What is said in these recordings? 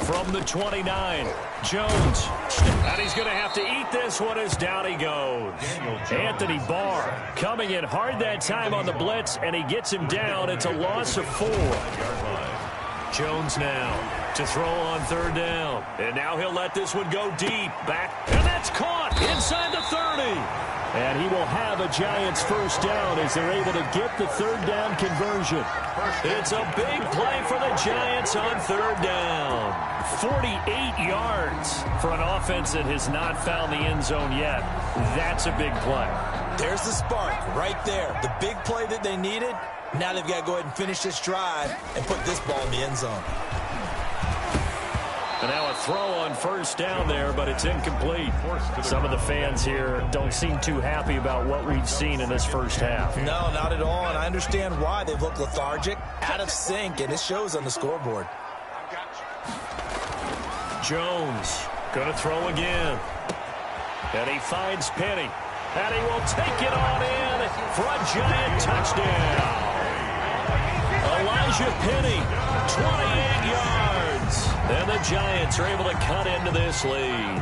From the 29, Jones. And he's going to have to eat this one as down he goes. Anthony Barr coming in hard that time on the blitz, and he gets him down. It's a loss of 4. Jones now to throw on 3rd down. And now he'll let this one go deep. Back, and that's caught inside the 30. And he will have a Giants 1st down as they're able to get the 3rd down conversion. It's a big play for the Giants on 3rd down. 48 yards for an offense that has not found the end zone yet. That's a big play. There's the spark right there. The big play that they needed. Now they've got to go ahead and finish this drive and put this ball in the end zone. And now a throw on 1st down there, but it's incomplete. Some of the fans here don't seem too happy about what we've seen in this 1st half. No, not at all, and I understand why. They've looked lethargic, out of sync, and it shows on the scoreboard. Jones going to throw again. And he finds Penny. And he will take it on in for a Giant touchdown. Elijah Penny, 28 yards. And the Giants are able to cut into this lead.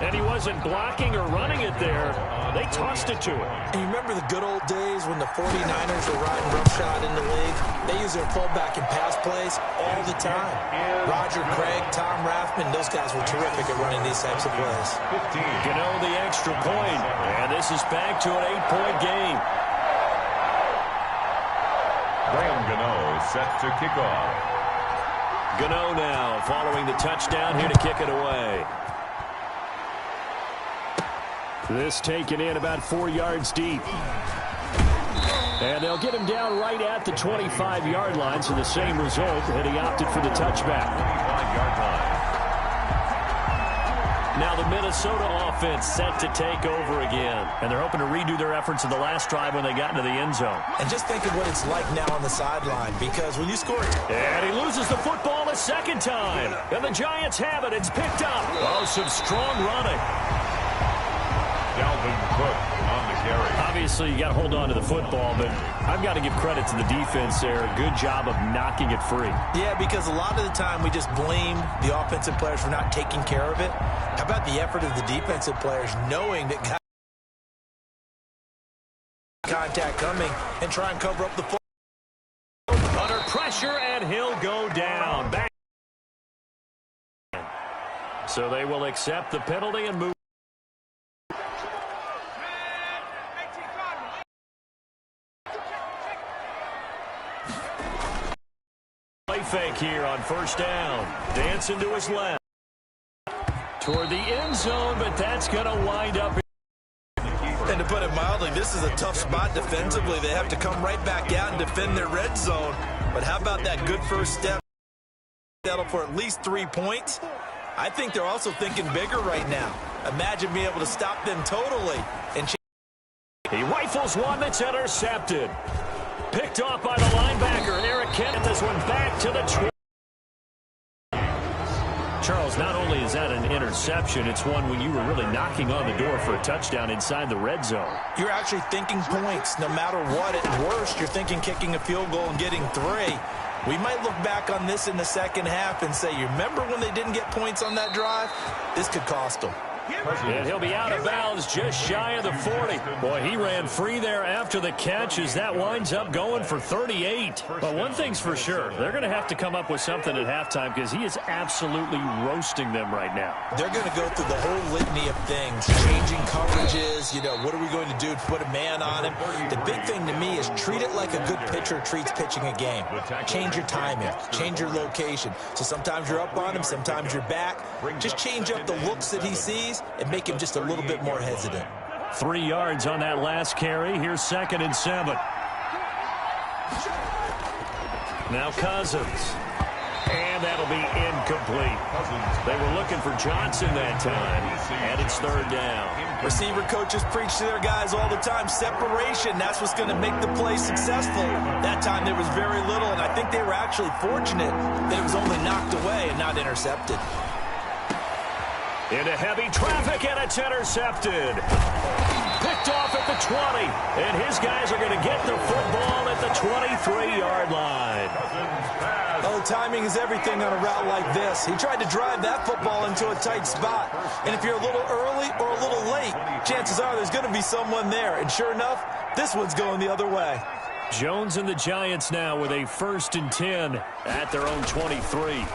And he wasn't blocking or running it there. They tossed it to him. And you remember the good old days when the 49ers were riding roughshod in the league? They used their fullback and pass plays all the time. Roger Craig, Tom Rathman, those guys were terrific at running these types of plays. Gano the extra point. And this is back to an 8-point game. Graham Gano is set to kick off. Gano now following the touchdown here to kick it away. This taken in about 4 yards deep. And they'll get him down right at the 25-yard line, so the same result, and he opted for the touchback. 25-yard line. Now the Minnesota offense set to take over again. And they're hoping to redo their efforts in the last drive when they got into the end zone. And just think of what it's like now on the sideline, because when you score... And he loses the football a second time. And the Giants have it. It's picked up. Oh, some strong running. Dalvin Cook on the carry. Obviously, you got to hold on to the football, but I've got to give credit to the defense there. Good job of knocking it free. Yeah, because a lot of the time we just blame the offensive players for not taking care of it. How about the effort of the defensive players knowing that guys contact coming and try and cover up the football? Under pressure, and he'll go down. Back. So they will accept the penalty and move. Play fake here on 1st down. Dancing to his left. Toward the end zone, but that's going to wind up. And to put it mildly, this is a tough spot defensively. They have to come right back out and defend their red zone. But how about that good first step? Settle for at least 3 points. I think they're also thinking bigger right now. Imagine being able to stop them totally. And he rifles one that's intercepted. Picked off by the linebacker, and Eric Kent. This one back to the 20. Charles, not only is that an interception, it's one when you were really knocking on the door for a touchdown inside the red zone. You're actually thinking points no matter what. At worst, you're thinking kicking a field goal and getting 3. We might look back on this in the second half and say, you remember when they didn't get points on that drive? This could cost them. And he'll be out of bounds just shy of the 40. Boy, he ran free there after the catch as that winds up going for 38. But one thing's for sure, they're going to have to come up with something at halftime because he is absolutely roasting them right now. They're going to go through the whole litany of things, changing coverages, what are we going to do to put a man on him? The big thing to me is treat it like a good pitcher treats pitching a game. Change your timing, change your location. So sometimes you're up on him, sometimes you're back. Just change up the looks that he sees and make him just a little bit more hesitant. 3 yards on that last carry. Here's 2nd and 7. Now Cousins. And that'll be incomplete. They were looking for Johnson that time. And it's 3rd down. Receiver coaches preach to their guys all the time. Separation, that's what's going to make the play successful. That time there was very little, and I think they were actually fortunate that it was only knocked away and not intercepted. Into heavy traffic, and it's intercepted. Picked off at the 20, and his guys are going to get the football at the 23-yard line. Oh, timing is everything on a route like this. He tried to drive that football into a tight spot. And if you're a little early or a little late, chances are there's going to be someone there. And sure enough, this one's going the other way. Jones and the Giants now with a 1st and 10 at their own 23.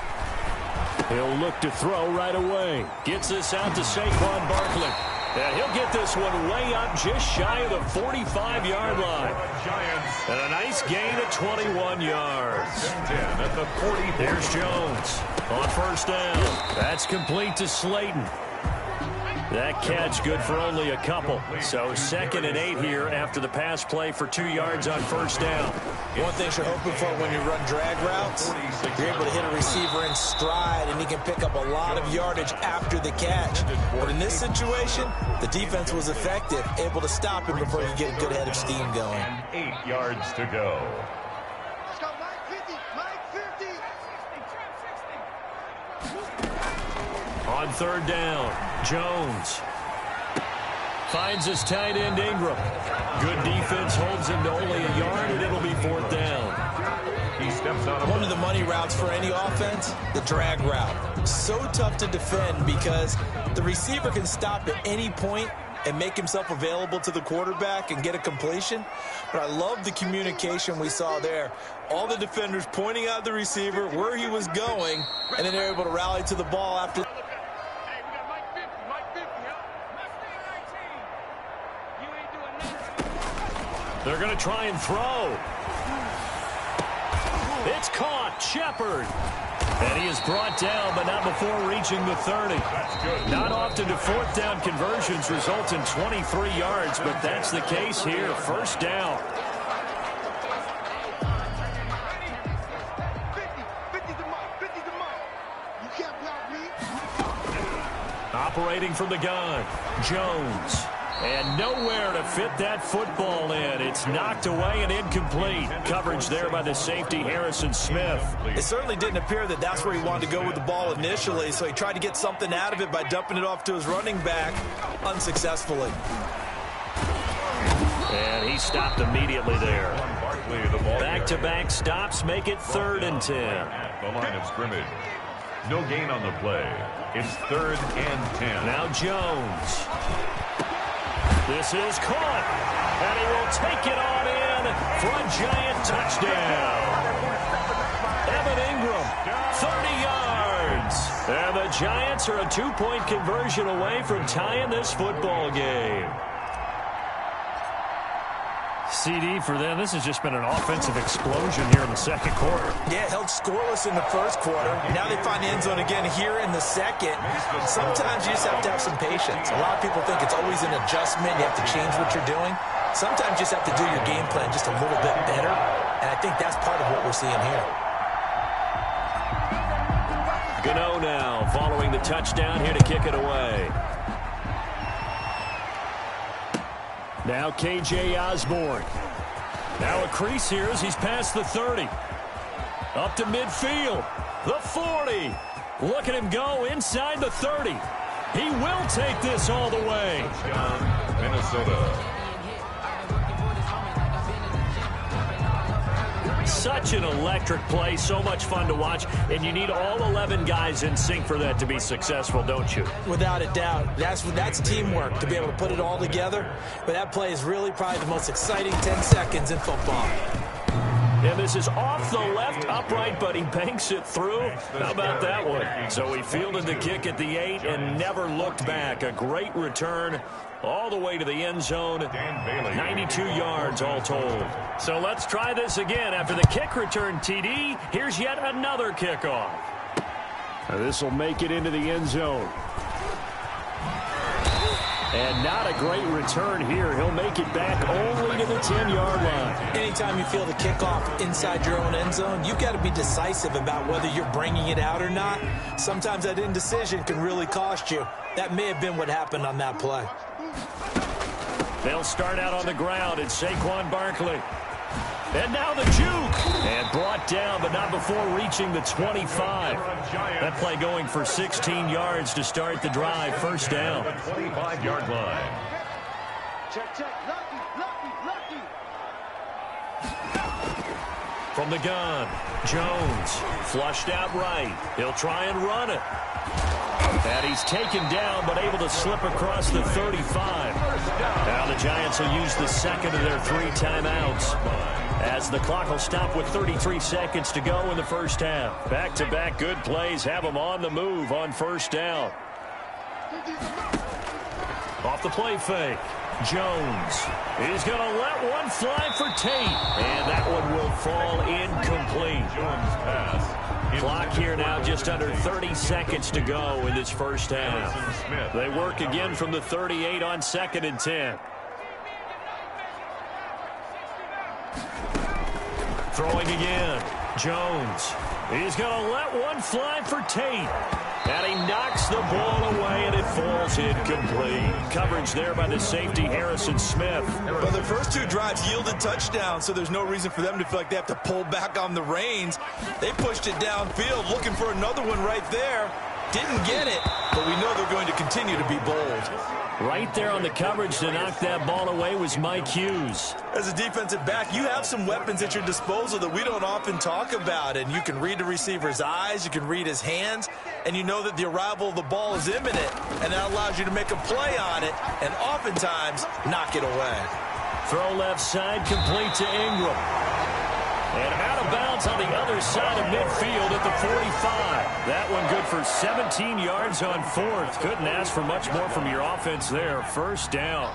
He'll look to throw right away. Gets this out to Saquon Barkley. And he'll get this one way up just shy of the 45-yard line. And a nice gain of 21 yards. Here's Jones on 1st down. That's complete to Slayton. That catch good for only a couple. So 2nd and 8 here after the pass play for 2 yards on 1st down. One thing you're hoping for when you run drag routes, you're able to hit a receiver in stride, and he can pick up a lot of yardage after the catch. But in this situation, the defense was effective, able to stop him before you get a good head of steam going. 8 yards to go. Let's go, Mike 50, Mike 50. On 3rd down, Jones finds his tight end Ingram. Good defense holds him to only a yard, and it'll be 4th down. He steps out of one of the money routes for any offense, the drag route. So tough to defend because the receiver can stop at any point and make himself available to the quarterback and get a completion. But I love the communication we saw there. All the defenders pointing out the receiver, where he was going, and then they're able to rally to the ball after. They're going to try and throw. It's caught. Shepard. And he is brought down, but not before reaching the 30. Not often do 4th down conversions result in 23 yards, but that's the case here. 1st down. 50 to Mike, 50 to Mike. You can't block me. Operating from the gun, Jones. And nowhere to fit that football in. It's knocked away and incomplete. Coverage there by the safety, Harrison Smith. It certainly didn't appear that that's where he wanted to go with the ball initially, so he tried to get something out of it by dumping it off to his running back unsuccessfully. And he stopped immediately there. Back-to-back stops make it 3rd and 10. At the line of scrimmage. No gain on the play. It's 3rd and 10. Now Jones. This is caught, and he will take it on in for a Giant touchdown. Evan Ingram, 30 yards. And the Giants are a 2-point conversion away from tying this football game. CD for them. This has just been an offensive explosion here in the 2nd quarter. Yeah, held scoreless in the 1st quarter. Now they find the end zone again here in the 2nd. Sometimes you just have to have some patience. A lot of people think it's always an adjustment. You have to change what you're doing. Sometimes you just have to do your game plan just a little bit better. And I think that's part of what we're seeing here. Gano now following the touchdown here to kick it away. Now K.J. Osborne. Now a crease here as he's past the 30. Up to midfield. The 40. Look at him go inside the 30. He will take this all the way. Touchdown, Minnesota. Such an electric play, so much fun to watch, and you need all 11 guys in sync for that to be successful, don't you? Without a doubt. That's teamwork to be able to put it all together. But that play is really probably the most exciting 10 seconds in football. And this is off the left upright, but he banks it through. How about that one? So he fielded the kick at the 8 and never looked back. A great return all the way to the end zone. 92 yards all told. So let's try this again. After the kick return, TD, here's yet another kickoff. This will make it into the end zone. And not a great return here. He'll make it back only to the 10-yard line. Anytime you feel the kickoff inside your own end zone, you've got to be decisive about whether you're bringing it out or not. Sometimes that indecision can really cost you. That may have been what happened on that play. They'll start out on the ground. It's Saquon Barkley. And now the juke. And brought down, but not before reaching the 25. That play going for 16 yards to start the drive. 1st down. 25-yard line. Check, check. Lucky, lucky, lucky. From the gun, Jones flushed out right. He'll try and run it. And he's taken down, but able to slip across the 35. Now the Giants will use the second of their 3 timeouts, as the clock will stop with 33 seconds to go in the first half. Back-to-back good plays have them on the move on first down. Off the play fake, Jones is going to let one fly for Tate, and that one will fall incomplete. Jones' pass. Clock here now just under 30 seconds to go in this first half. They work again from the 38 on 2nd and 10. Throwing again, Jones. He's going to let one fly for Tate. And he knocks the ball away, and it falls incomplete. Coverage there by the safety, Harrison Smith. Well, their first 2 drives yielded touchdowns, so there's no reason for them to feel like they have to pull back on the reins. They pushed it downfield, looking for another one right there. Didn't get it, but we know they're going to continue to be bold. Right there on the coverage to knock that ball away was Mike Hughes. As a defensive back, you have some weapons at your disposal that we don't often talk about, and you can read the receiver's eyes, you can read his hands, and you know that the arrival of the ball is imminent, and that allows you to make a play on it and oftentimes knock it away. Throw left side, complete to Ingram. And out of bounds on the other side of midfield at the 45. That one good for 17 yards on 4th. Couldn't ask for much more from your offense there. First down.